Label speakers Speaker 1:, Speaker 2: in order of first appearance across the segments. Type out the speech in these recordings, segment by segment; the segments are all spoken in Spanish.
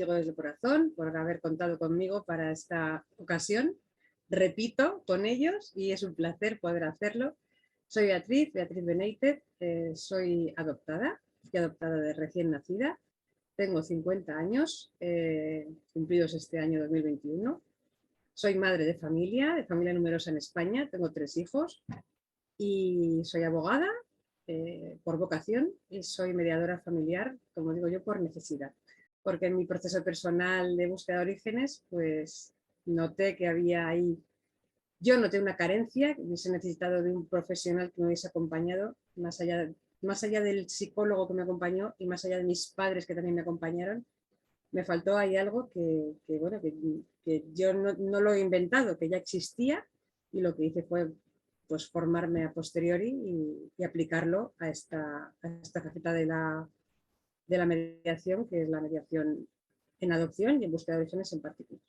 Speaker 1: contigo desde el corazón por haber contado conmigo para esta ocasión. Repito con ellos y es un placer poder hacerlo. Soy Beatriz Benítez, soy adoptada, fui adoptada de recién nacida, tengo 50 años, cumplidos este año 2021. Soy madre de familia numerosa en España, tengo 3 hijos y soy abogada por vocación y soy mediadora familiar, como digo yo, por necesidad. Porque en mi proceso personal de búsqueda de orígenes, pues noté que había ahí, yo noté una carencia, que hubiese necesitado de un profesional que me hubiese acompañado, más allá del psicólogo que me acompañó y más allá de mis padres que también me acompañaron. Me faltó ahí algo que yo no lo he inventado, que ya existía, y lo que hice fue pues formarme a posteriori y aplicarlo a esta faceta de la mediación, que es la mediación en adopción y en búsqueda de orígenes en particular.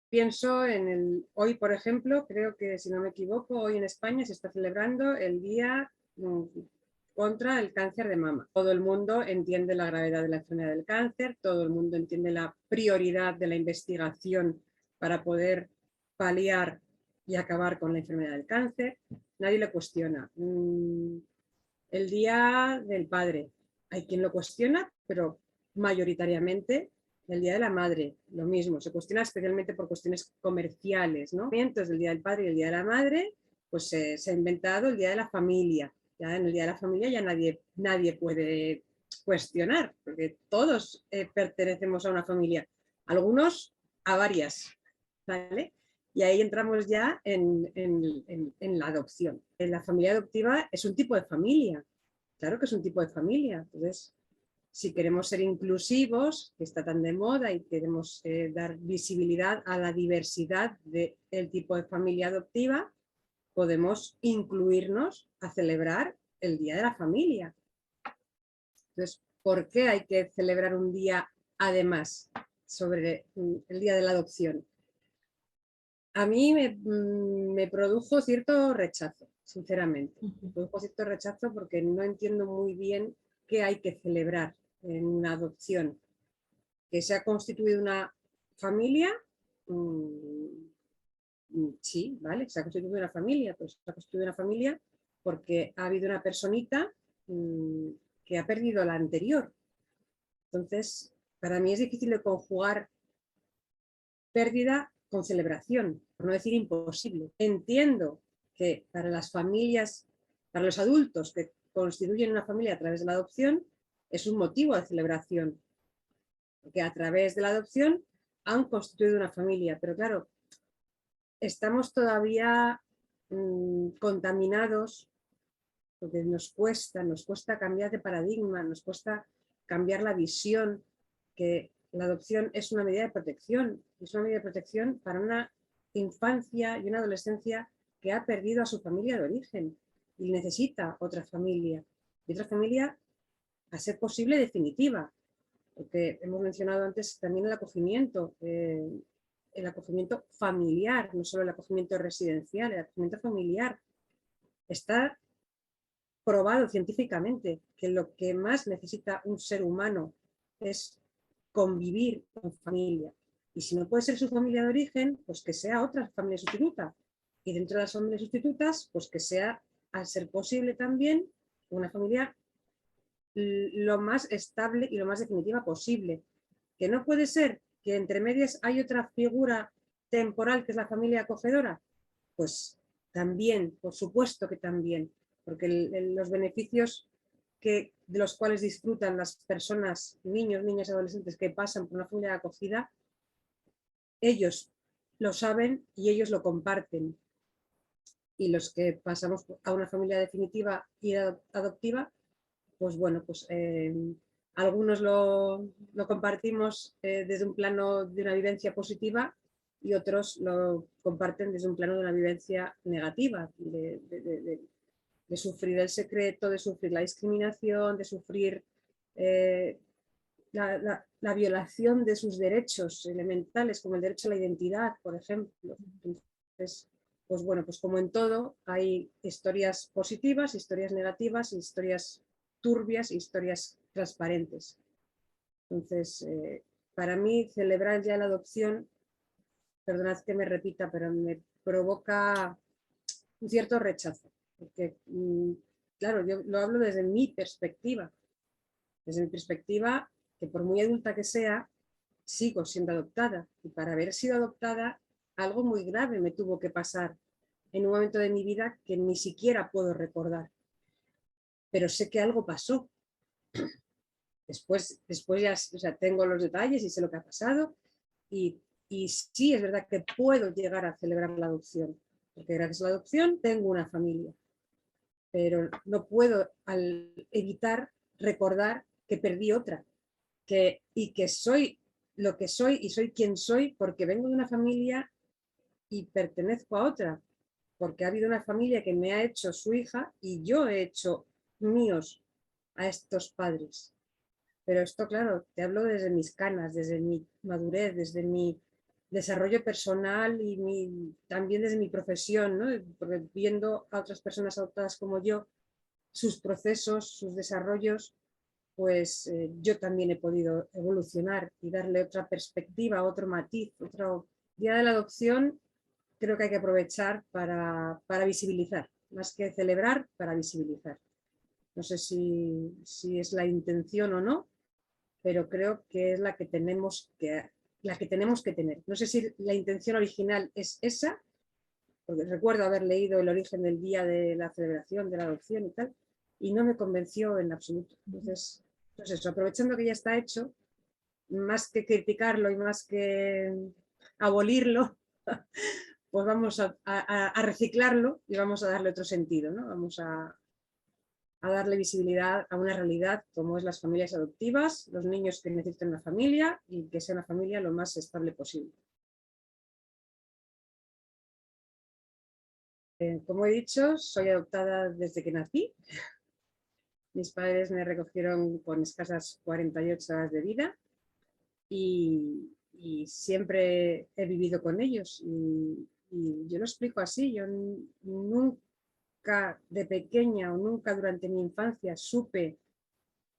Speaker 1: Pienso en hoy, por ejemplo, creo que si no me equivoco, hoy en España se está celebrando el Día contra el cáncer de mama. Todo el mundo entiende la gravedad de la enfermedad del cáncer, todo el mundo entiende la prioridad de la investigación para poder paliar y acabar con la enfermedad del cáncer. Nadie lo cuestiona. El Día del Padre, hay quien lo cuestiona, pero mayoritariamente el Día de la Madre, lo mismo, se cuestiona especialmente por cuestiones comerciales, ¿no? Entonces, el Día del Padre y el Día de la Madre, pues se ha inventado el Día de la Familia. Ya en el Día de la Familia ya nadie puede cuestionar, porque todos pertenecemos a una familia, algunos a varias, ¿vale? Y ahí entramos ya en la adopción. La familia adoptiva es un tipo de familia, claro que es un tipo de familia. Entonces, si queremos ser inclusivos, que está tan de moda, y queremos dar visibilidad a la diversidad del tipo de familia adoptiva, podemos incluirnos a celebrar el Día de la Familia. Entonces, ¿por qué hay que celebrar un día además sobre el Día de la Adopción? A mí me produjo cierto rechazo, sinceramente. Me produjo cierto rechazo porque no entiendo muy bien qué hay que celebrar en una adopción. Que se ha constituido una familia, sí, vale, se ha constituido una familia, pues se ha constituido una familia porque ha habido una personita que ha perdido la anterior. Entonces, para mí es difícil de conjugar pérdida con celebración, por no decir imposible. Entiendo que para las familias, para los adultos que constituyen una familia a través de la adopción, es un motivo de celebración, porque a través de la adopción han constituido una familia, pero claro, estamos todavía contaminados, porque nos cuesta cambiar de paradigma, nos cuesta cambiar la visión, que la adopción es una medida de protección, es una medida de protección para una infancia y una adolescencia que ha perdido a su familia de origen y necesita otra familia, y otra familia a ser posible definitiva, porque hemos mencionado antes también el acogimiento familiar, no solo el acogimiento residencial, el acogimiento familiar. Está probado científicamente que lo que más necesita un ser humano es convivir con familia. Y si no puede ser su familia de origen, pues que sea otra familia sustituta. Y dentro de las familias sustitutas, pues que sea, al ser posible también, una familia lo más estable y lo más definitiva posible. Que no puede ser que entre medias hay otra figura temporal que es la familia acogedora, pues también, por supuesto que también, porque los beneficios de los cuales disfrutan las personas, niños, niñas, adolescentes que pasan por una familia de acogida, ellos lo saben y ellos lo comparten. Y los que pasamos a una familia definitiva y adoptiva, pues bueno, pues algunos lo compartimos desde un plano de una vivencia positiva y otros lo comparten desde un plano de una vivencia negativa, de sufrir el secreto, de sufrir la discriminación, de sufrir la violación de sus derechos elementales, como el derecho a la identidad, por ejemplo. Entonces, pues bueno, pues como en todo, hay historias positivas, historias negativas, historias turbias, historias transparentes. Entonces, para mí celebrar ya la adopción, perdonad que me repita, pero me provoca un cierto rechazo, porque claro, yo lo hablo desde mi perspectiva, que por muy adulta que sea, sigo siendo adoptada, y para haber sido adoptada algo muy grave me tuvo que pasar en un momento de mi vida que ni siquiera puedo recordar, pero sé que algo pasó. Después ya, o sea, tengo los detalles y sé lo que ha pasado, y sí es verdad que puedo llegar a celebrar la adopción, porque gracias a la adopción tengo una familia, pero no puedo evitar recordar que perdí otra, y que soy lo que soy y soy quien soy porque vengo de una familia y pertenezco a otra, porque ha habido una familia que me ha hecho su hija y yo he hecho míos a estos padres. Pero esto, claro, te hablo desde mis canas, desde mi madurez, desde mi desarrollo personal y también desde mi profesión, ¿no? Porque viendo a otras personas adoptadas como yo, sus procesos, sus desarrollos, pues yo también he podido evolucionar y darle otra perspectiva, otro matiz, otro día de la adopción. Creo que hay que aprovechar para visibilizar, más que celebrar, para visibilizar. No sé si es la intención o no, pero creo que es la que tenemos que tener. No sé si la intención original es esa, porque recuerdo haber leído el origen del día de la celebración de la adopción y tal, y no me convenció en absoluto. Entonces, pues eso, aprovechando que ya está hecho, más que criticarlo y más que abolirlo, pues vamos a reciclarlo y vamos a darle otro sentido, ¿no? Vamos a darle visibilidad a una realidad como es las familias adoptivas, los niños que necesitan una familia y que sea una familia lo más estable posible. Como he dicho, soy adoptada desde que nací. Mis padres me recogieron con escasas 48 horas de vida y siempre he vivido con ellos. Y yo lo explico así, yo nunca de pequeña o nunca durante mi infancia supe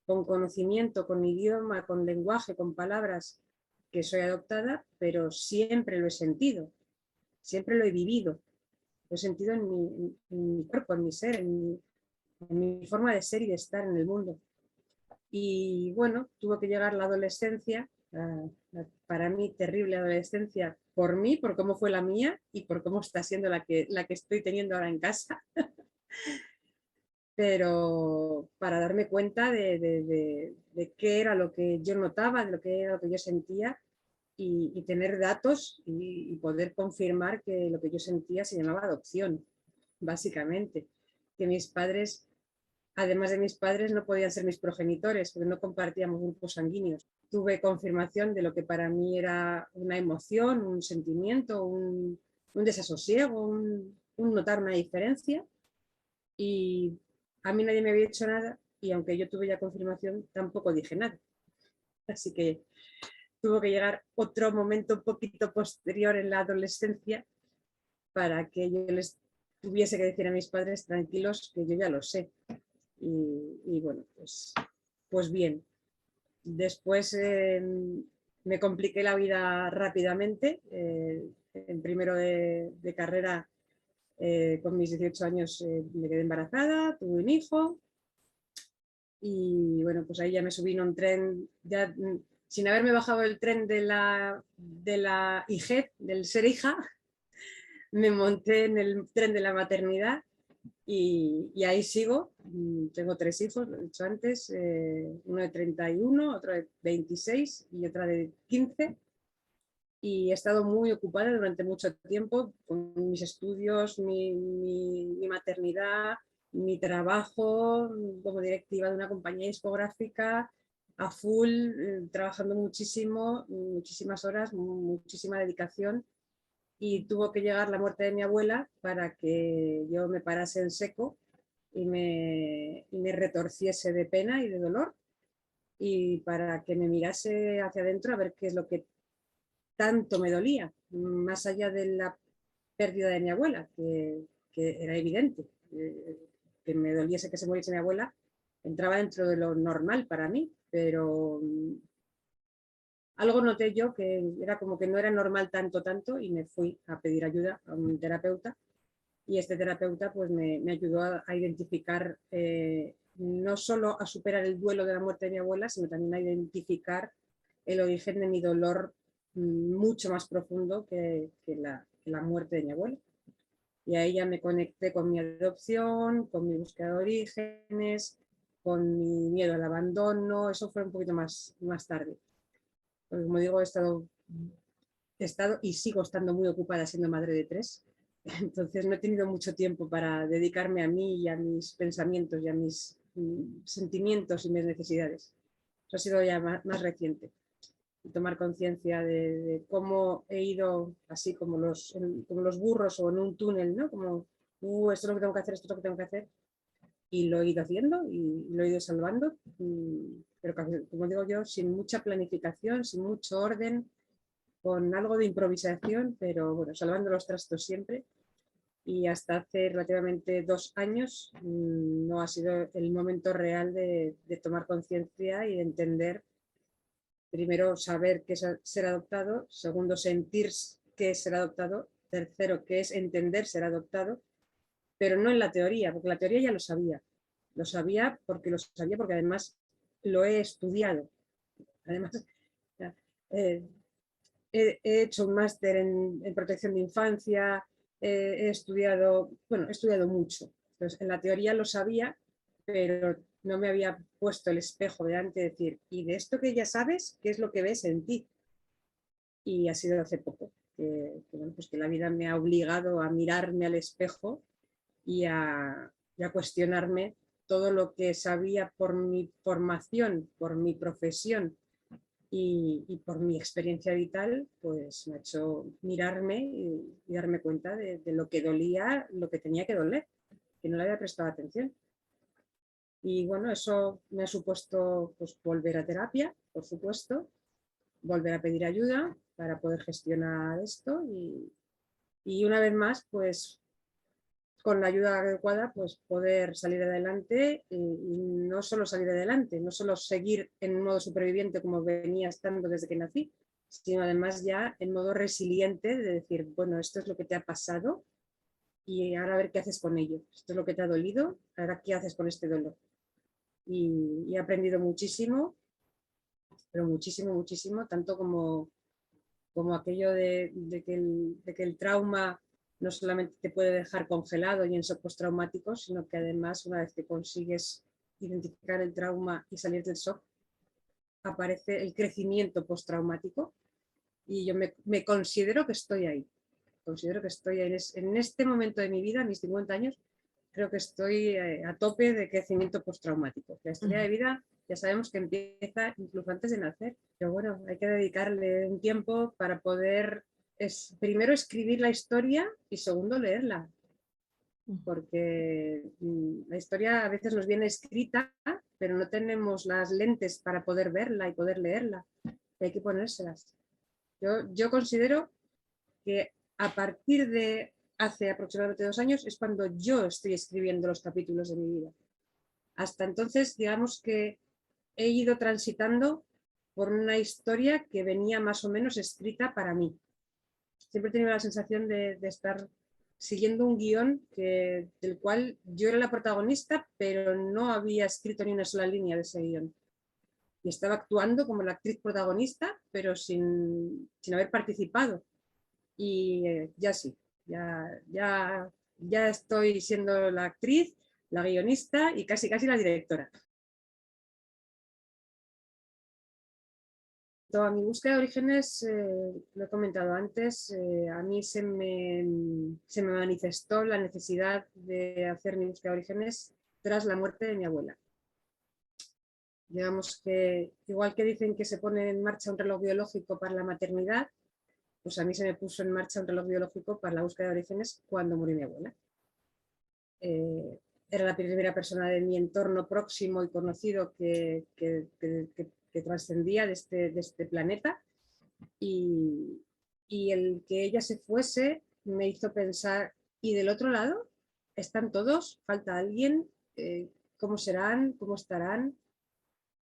Speaker 1: con conocimiento, con idioma, con lenguaje, con palabras, que soy adoptada, pero siempre lo he sentido, siempre lo he vivido, lo he sentido en mi cuerpo, en mi ser, en mi forma de ser y de estar en el mundo. Y bueno, tuvo que llegar la adolescencia, para mí terrible adolescencia, por mí, por cómo fue la mía y por cómo está siendo la que estoy teniendo ahora en casa. Pero para darme cuenta de qué era lo que yo notaba, de lo que era lo que yo sentía y tener datos y poder confirmar que lo que yo sentía se llamaba adopción, básicamente. Que mis padres, además de mis padres, no podían ser mis progenitores porque no compartíamos grupos sanguíneos. Tuve confirmación de lo que para mí era una emoción, un sentimiento, un desasosiego, un notar una diferencia. Y a mí nadie me había hecho nada y aunque yo tuve ya confirmación, tampoco dije nada. Así que tuvo que llegar otro momento un poquito posterior en la adolescencia para que yo les tuviese que decir a mis padres tranquilos que yo ya lo sé. Y bueno, pues bien. Después me compliqué la vida rápidamente. En primero de carrera, con mis 18 años, me quedé embarazada, tuve un hijo y bueno, pues ahí ya me subí en un tren, ya sin haberme bajado el tren de la hijez, del ser hija, me monté en el tren de la maternidad y ahí sigo. Tengo 3 hijos, lo he dicho antes, uno de 31, otro de 26 y otra de 15. Y he estado muy ocupada durante mucho tiempo con mis estudios, mi maternidad, mi trabajo como directiva de una compañía discográfica a full, trabajando muchísimo, muchísimas horas, muchísima dedicación, y tuvo que llegar la muerte de mi abuela para que yo me parase en seco y me retorciese de pena y de dolor y para que me mirase hacia adentro a ver qué es lo que tanto me dolía, más allá de la pérdida de mi abuela, que era evidente, que me doliese que se muriese mi abuela, entraba dentro de lo normal para mí, pero algo noté yo que era como que no era normal tanto y me fui a pedir ayuda a un terapeuta y este terapeuta pues me ayudó a identificar no solo a superar el duelo de la muerte de mi abuela, sino también a identificar el origen de mi dolor mucho más profundo que la muerte de mi abuela. Y ahí ya me conecté con mi adopción, con mi búsqueda de orígenes, con mi miedo al abandono. Eso fue un poquito más tarde. Porque, como digo, he estado y sigo estando muy ocupada siendo madre de 3. Entonces no he tenido mucho tiempo para dedicarme a mí y a mis pensamientos y a mis sentimientos y mis necesidades. Eso ha sido ya más reciente. Tomar conciencia de cómo he ido así como los burros o en un túnel, ¿no? Como, esto es lo que tengo que hacer, esto es lo que tengo que hacer. Y lo he ido haciendo y lo he ido salvando. Pero como digo yo, sin mucha planificación, sin mucho orden, con algo de improvisación, pero bueno, salvando los trastos siempre. Y hasta hace relativamente 2 años no ha sido el momento real de tomar conciencia y de entender, primero, saber qué es ser adoptado, segundo, sentir qué es ser adoptado, tercero, qué es entender ser adoptado, pero no en la teoría, porque la teoría ya lo sabía. Lo sabía porque además lo he estudiado. Además, eh, he hecho un máster en protección de infancia, he estudiado mucho. Entonces, en la teoría lo sabía, pero no me había puesto el espejo delante de decir, y de esto que ya sabes, ¿qué es lo que ves en ti? Y ha sido hace poco bueno, pues que la vida me ha obligado a mirarme al espejo y a cuestionarme todo lo que sabía por mi formación, por mi profesión y por mi experiencia vital, pues me ha hecho mirarme y darme cuenta de lo que dolía, lo que tenía que doler, que no le había prestado atención. Y bueno, eso me ha supuesto pues, volver a terapia, por supuesto, volver a pedir ayuda para poder gestionar esto y una vez más, pues con la ayuda adecuada, pues poder salir adelante y no solo salir adelante, no solo seguir en modo superviviente como venía estando desde que nací, sino además ya en modo resiliente de decir, bueno, esto es lo que te ha pasado y ahora a ver qué haces con ello. Esto es lo que te ha dolido, ahora qué haces con este dolor. Y he aprendido muchísimo, pero muchísimo, tanto como aquello de que el trauma no solamente te puede dejar congelado y en shock postraumático, sino que además una vez que consigues identificar el trauma y salir del shock, aparece el crecimiento postraumático y yo me considero que estoy ahí. Considero que estoy ahí. En este momento de mi vida, a mis 50 años, creo que estoy a tope de crecimiento postraumático. La historia de vida ya sabemos que empieza incluso antes de nacer, pero bueno, hay que dedicarle un tiempo para poder primero escribir la historia y segundo leerla, porque la historia a veces nos viene escrita, pero no tenemos las lentes para poder verla y poder leerla. Hay que ponérselas. Yo considero que a partir de hace aproximadamente 2 años es cuando yo estoy escribiendo los capítulos de mi vida. Hasta entonces, digamos que he ido transitando por una historia que venía más o menos escrita para mí. Siempre he tenido la sensación de estar siguiendo un guión del cual yo era la protagonista, pero no había escrito ni una sola línea de ese guión. Y estaba actuando como la actriz protagonista, pero sin haber participado. Y ya sí, ya estoy siendo la actriz, la guionista y casi la directora. A mi búsqueda de orígenes, lo he comentado antes, a mí se me manifestó la necesidad de hacer mi búsqueda de orígenes tras la muerte de mi abuela. Digamos que, igual que dicen que se pone en marcha un reloj biológico para la maternidad, pues a mí se me puso en marcha un reloj biológico para la búsqueda de orígenes cuando murió mi abuela. Era la primera persona de mi entorno próximo y conocido que trascendía de este planeta y el que ella se fuese me hizo pensar, ¿y del otro lado? ¿Están todos? ¿Falta alguien? cómo serán, cómo estarán.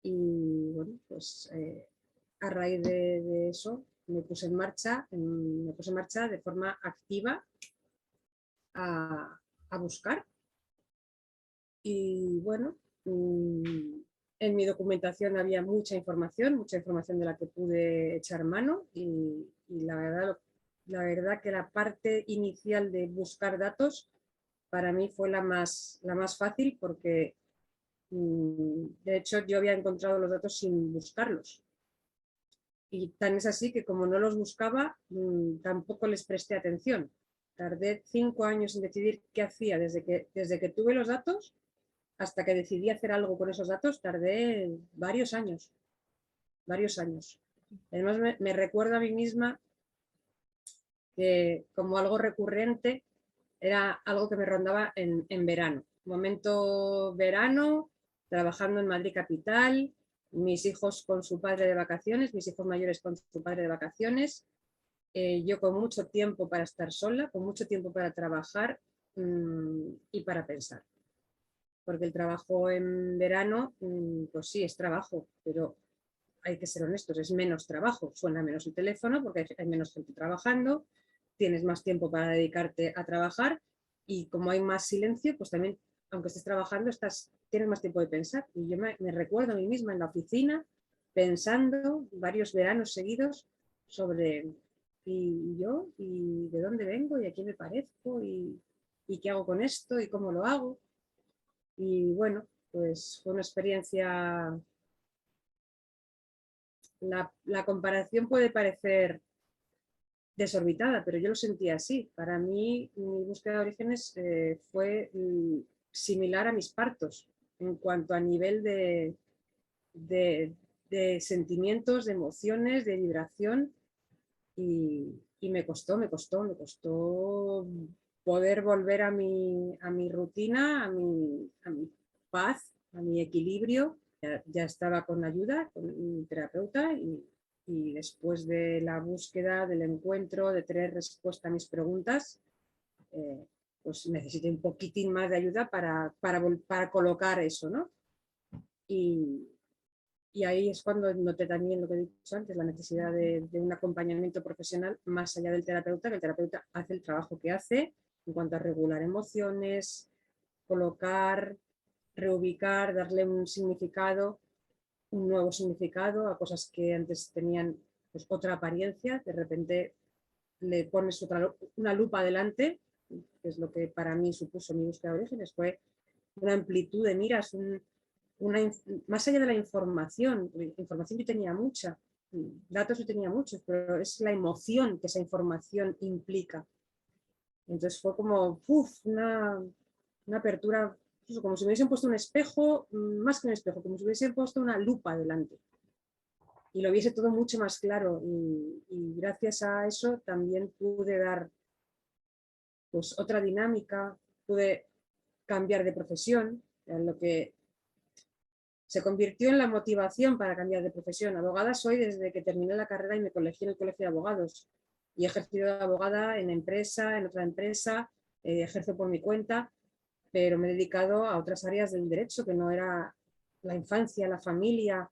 Speaker 1: Y bueno, pues a raíz de eso me puse en marcha de forma activa a buscar. Y bueno, en mi documentación había mucha información de la que pude echar mano y la verdad que la parte inicial de buscar datos para mí fue la más fácil porque de hecho yo había encontrado los datos sin buscarlos. Y tan es así que como no los buscaba, tampoco les presté atención. Tardé 5 años en decidir qué hacía desde que tuve los datos hasta que decidí hacer algo con esos datos, tardé varios años. Además, me recuerdo a mí misma que como algo recurrente era algo que me rondaba en verano. Momento verano, trabajando en Madrid capital, mis hijos con su padre de vacaciones, mis hijos mayores con su padre de vacaciones, yo con mucho tiempo para estar sola, con mucho tiempo para trabajar y para pensar. Porque el trabajo en verano, pues sí, es trabajo, pero hay que ser honestos, es menos trabajo, suena menos el teléfono porque hay menos gente trabajando, tienes más tiempo para dedicarte a trabajar y como hay más silencio, pues también, aunque estés trabajando, tienes más tiempo de pensar. Y yo me recuerdo a mí misma en la oficina pensando varios veranos seguidos sobre y yo, y de dónde vengo, y a quién me parezco, y qué hago con esto, y cómo lo hago. Y bueno, pues fue una experiencia. La comparación puede parecer desorbitada, pero yo lo sentía así. Para mí, mi búsqueda de orígenes fue similar a mis partos en cuanto a nivel de, de sentimientos, de emociones, de vibración. Y me costó poder volver a mi rutina, a mi paz, a mi equilibrio. Ya estaba con ayuda, con un terapeuta y después de la búsqueda, del encuentro, de tener respuesta a mis preguntas, pues necesité un poquitín más de ayuda para colocar eso, ¿no? Y, y ahí es cuando noté también lo que he dicho antes, la necesidad de un acompañamiento profesional más allá del terapeuta, que el terapeuta hace el trabajo que hace en cuanto a regular emociones, colocar, reubicar, darle un nuevo significado a cosas que antes tenían pues, otra apariencia, de repente le pones una lupa delante, que es lo que para mí supuso mi búsqueda de orígenes, fue una amplitud de miras, más allá de la información yo tenía mucha, datos yo tenía muchos, pero es la emoción que esa información implica. Entonces fue como una apertura, como si me hubiesen puesto un espejo, más que un espejo, como si hubiesen puesto una lupa delante. Y lo viese todo mucho más claro. Y gracias a eso también pude dar pues, otra dinámica, pude cambiar de profesión, en lo que se convirtió en la motivación para cambiar de profesión. Abogada soy desde que terminé la carrera y me colegié en el Colegio de Abogados. Y he ejercido de abogada en empresa, en otra empresa, ejerzo por mi cuenta, pero me he dedicado a otras áreas del derecho que no era la infancia, la familia,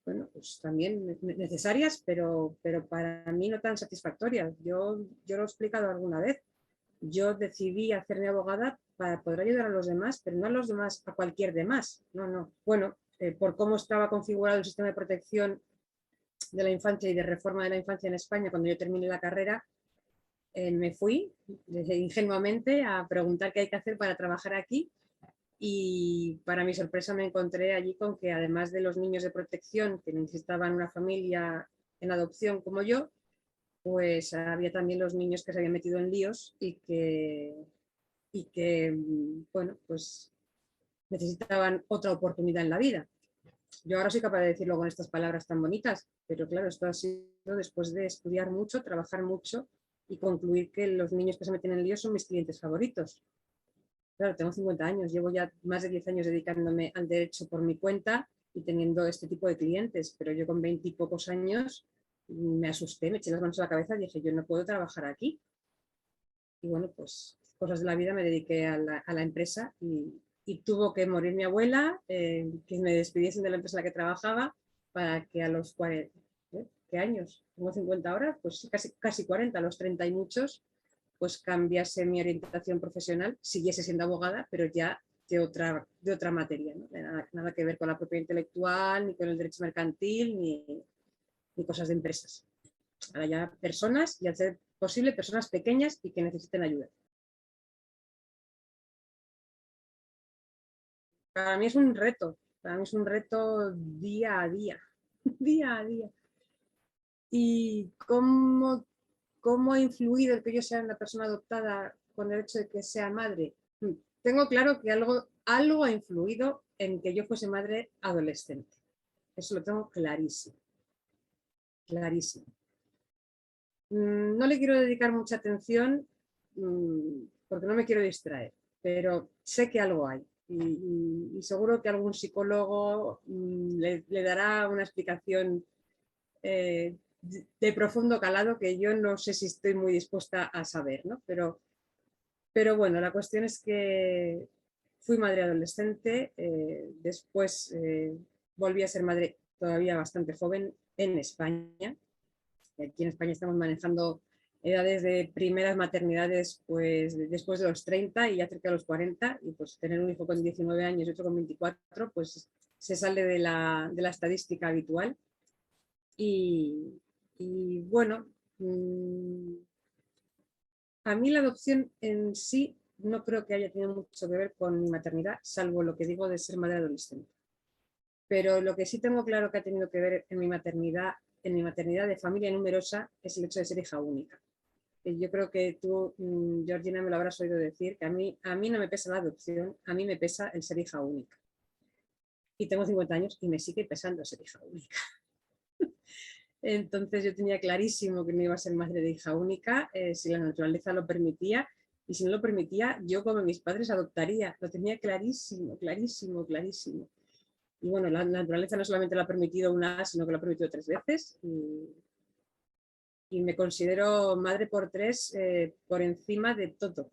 Speaker 1: bueno, pues también necesarias, pero para mí no tan satisfactorias. Yo lo he explicado alguna vez. Yo decidí hacerme abogada para poder ayudar a los demás, pero no a los demás, a cualquier demás. No, no. Bueno, por cómo estaba configurado el sistema de protección de la infancia y de reforma de la infancia en España cuando yo terminé la carrera, me fui ingenuamente a preguntar qué hay que hacer para trabajar aquí y para mi sorpresa me encontré allí con que además de los niños de protección que necesitaban una familia en adopción como yo, pues había también los niños que se habían metido en líos y que bueno, pues necesitaban otra oportunidad en la vida. Yo ahora soy capaz de decirlo con estas palabras tan bonitas, pero claro, esto ha sido después de estudiar mucho, trabajar mucho y concluir que los niños que se meten en líos son mis clientes favoritos. Claro, tengo 50 años, llevo ya más de 10 años dedicándome al derecho por mi cuenta y teniendo este tipo de clientes, pero yo con 20 y pocos años me asusté, me eché las manos a la cabeza y dije, yo no puedo trabajar aquí. Y bueno, pues cosas de la vida me dediqué a la empresa y tuvo que morir mi abuela, que me despidiesen de la empresa en la que trabajaba, para que a los 40, ¿qué años? Tengo 50 ahora, pues casi 40, a los 30 y muchos, pues cambiase mi orientación profesional, siguiese siendo abogada, pero ya de otra materia, ¿no? Nada que ver con la propiedad intelectual, ni con el derecho mercantil, ni cosas de empresas. Ahora ya personas, y al ser posible, personas pequeñas y que necesiten ayuda. Para mí es un reto, para mí es un reto día a día, día a día. ¿Y cómo ha influido el que yo sea una persona adoptada con el hecho de que sea madre? Tengo claro que algo ha influido en que yo fuese madre adolescente. Eso lo tengo clarísimo, clarísimo. No le quiero dedicar mucha atención porque no me quiero distraer, pero sé que algo hay. Y seguro que algún psicólogo le dará una explicación de profundo calado que yo no sé si estoy muy dispuesta a saber, ¿no? Pero bueno, la cuestión es que fui madre adolescente, después volví a ser madre todavía bastante joven en España. Aquí en España estamos manejando edades de primeras maternidades pues después de los 30 y ya cerca de los 40, y pues tener un hijo con 19 años y otro con 24 pues se sale de la estadística habitual. Y bueno, a mí la adopción en sí no creo que haya tenido mucho que ver con mi maternidad, salvo lo que digo de ser madre adolescente. Pero lo que sí tengo claro que ha tenido que ver en mi maternidad de familia numerosa, es el hecho de ser hija única. Yo creo que tú, Georgina, me lo habrás oído decir, que a mí no me pesa la adopción, a mí me pesa el ser hija única. Y tengo 50 años y me sigue pesando ser hija única. Entonces yo tenía clarísimo que no iba a ser madre de hija única, si la naturaleza lo permitía, y si no lo permitía, yo como mis padres adoptaría. Lo tenía clarísimo, clarísimo, clarísimo. Y bueno, la naturaleza no solamente lo ha permitido una, sino que lo ha permitido 3 veces. Y me considero madre por 3 por encima de todo.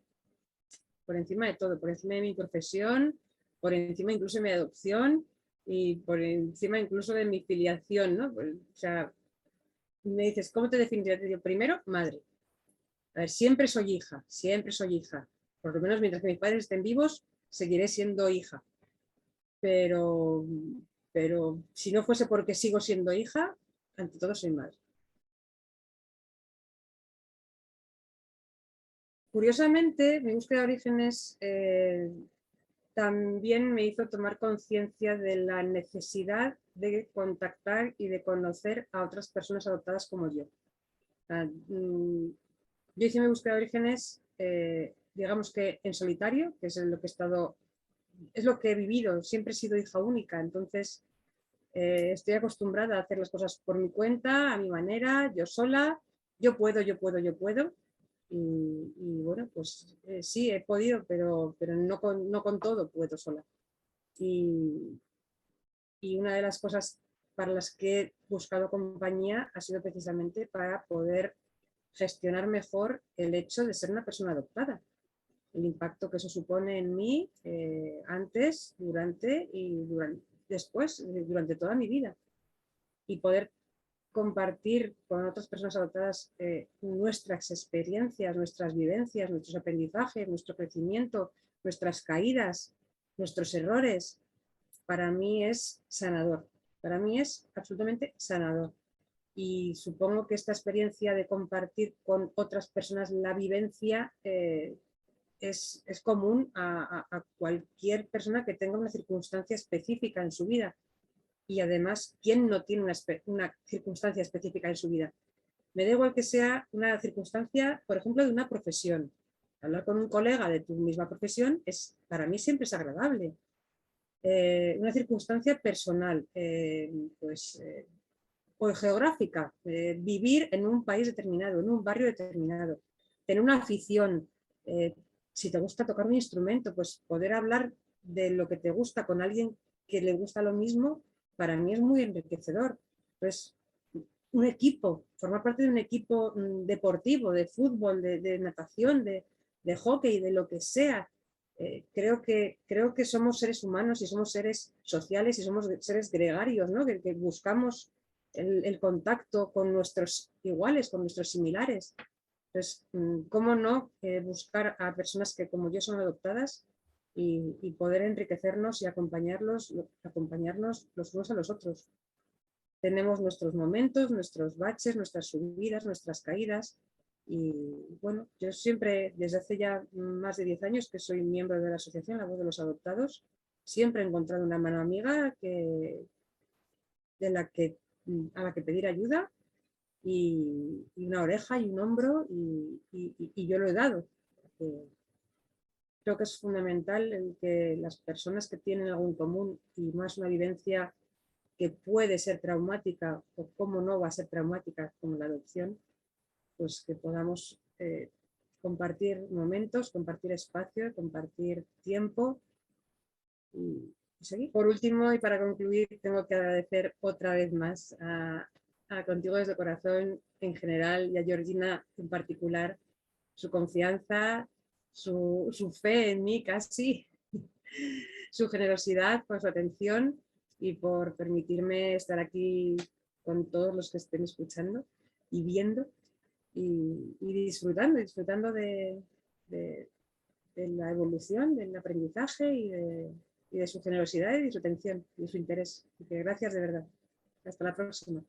Speaker 1: Por encima de todo, por encima de mi profesión, por encima incluso de mi adopción y por encima incluso de mi filiación, ¿no? O sea, me dices, ¿cómo te definirías? Te digo, primero, madre. A ver, siempre soy hija, siempre soy hija. Por lo menos mientras que mis padres estén vivos, seguiré siendo hija. Pero, pero si no fuese porque sigo siendo hija, ante todo soy madre. Curiosamente, mi búsqueda de orígenes también me hizo tomar conciencia de la necesidad de contactar y de conocer a otras personas adoptadas como yo. Yo hice mi búsqueda de orígenes, digamos que en solitario, que es lo que he estado, es lo que he vivido, siempre he sido hija única, entonces estoy acostumbrada a hacer las cosas por mi cuenta, a mi manera, yo sola, yo puedo, yo puedo, yo puedo. Y bueno, pues sí, he podido, pero no con todo puedo sola. Y, y una de las cosas para las que he buscado compañía ha sido precisamente para poder gestionar mejor el hecho de ser una persona adoptada, el impacto que eso supone en mí antes, durante y después, durante toda mi vida. Y poder compartir con otras personas adoptadas nuestras experiencias, nuestras vivencias, nuestros aprendizajes, nuestro crecimiento, nuestras caídas, nuestros errores, para mí es sanador. Para mí es absolutamente sanador. Y supongo que esta experiencia de compartir con otras personas la vivencia es común a cualquier persona que tenga una circunstancia específica en su vida. Y además, ¿quién no tiene una circunstancia específica en su vida? Me da igual que sea una circunstancia, por ejemplo, de una profesión. Hablar con un colega de tu misma profesión para mí siempre es agradable. Una circunstancia personal, o geográfica, vivir en un país determinado, en un barrio determinado, tener una afición, eh, si te gusta tocar un instrumento, pues poder hablar de lo que te gusta con alguien que le gusta lo mismo, para mí es muy enriquecedor. Pues un equipo, formar parte de un equipo deportivo, de fútbol, de natación, de hockey, de lo que sea, creo que somos seres humanos y somos seres sociales y somos seres gregarios, ¿no? Que buscamos el contacto con nuestros iguales, con nuestros similares. Entonces, ¿cómo no buscar a personas que como yo son adoptadas y poder enriquecernos y acompañarnos los unos a los otros? Tenemos nuestros momentos, nuestros baches, nuestras subidas, nuestras caídas. Y bueno, yo siempre, desde hace ya más de 10 años que soy miembro de la asociación La Voz de los Adoptados, siempre he encontrado una mano amiga de la que, a la que pedir ayuda y una oreja y un hombro y yo lo he dado. Creo que es fundamental el que las personas que tienen algo en común y más una vivencia que puede ser traumática o cómo no va a ser traumática como la adopción, pues que podamos compartir momentos, compartir espacio, compartir tiempo y seguir. Por último y para concluir, tengo que agradecer otra vez más a Contigo desde el Corazón en general y a Georgina en particular su confianza, su fe en mí casi, su generosidad, por su atención y por permitirme estar aquí con todos los que estén escuchando y viendo y disfrutando de, de la evolución, del aprendizaje y de su generosidad y de su atención y de su interés. Así que gracias de verdad. Hasta la próxima.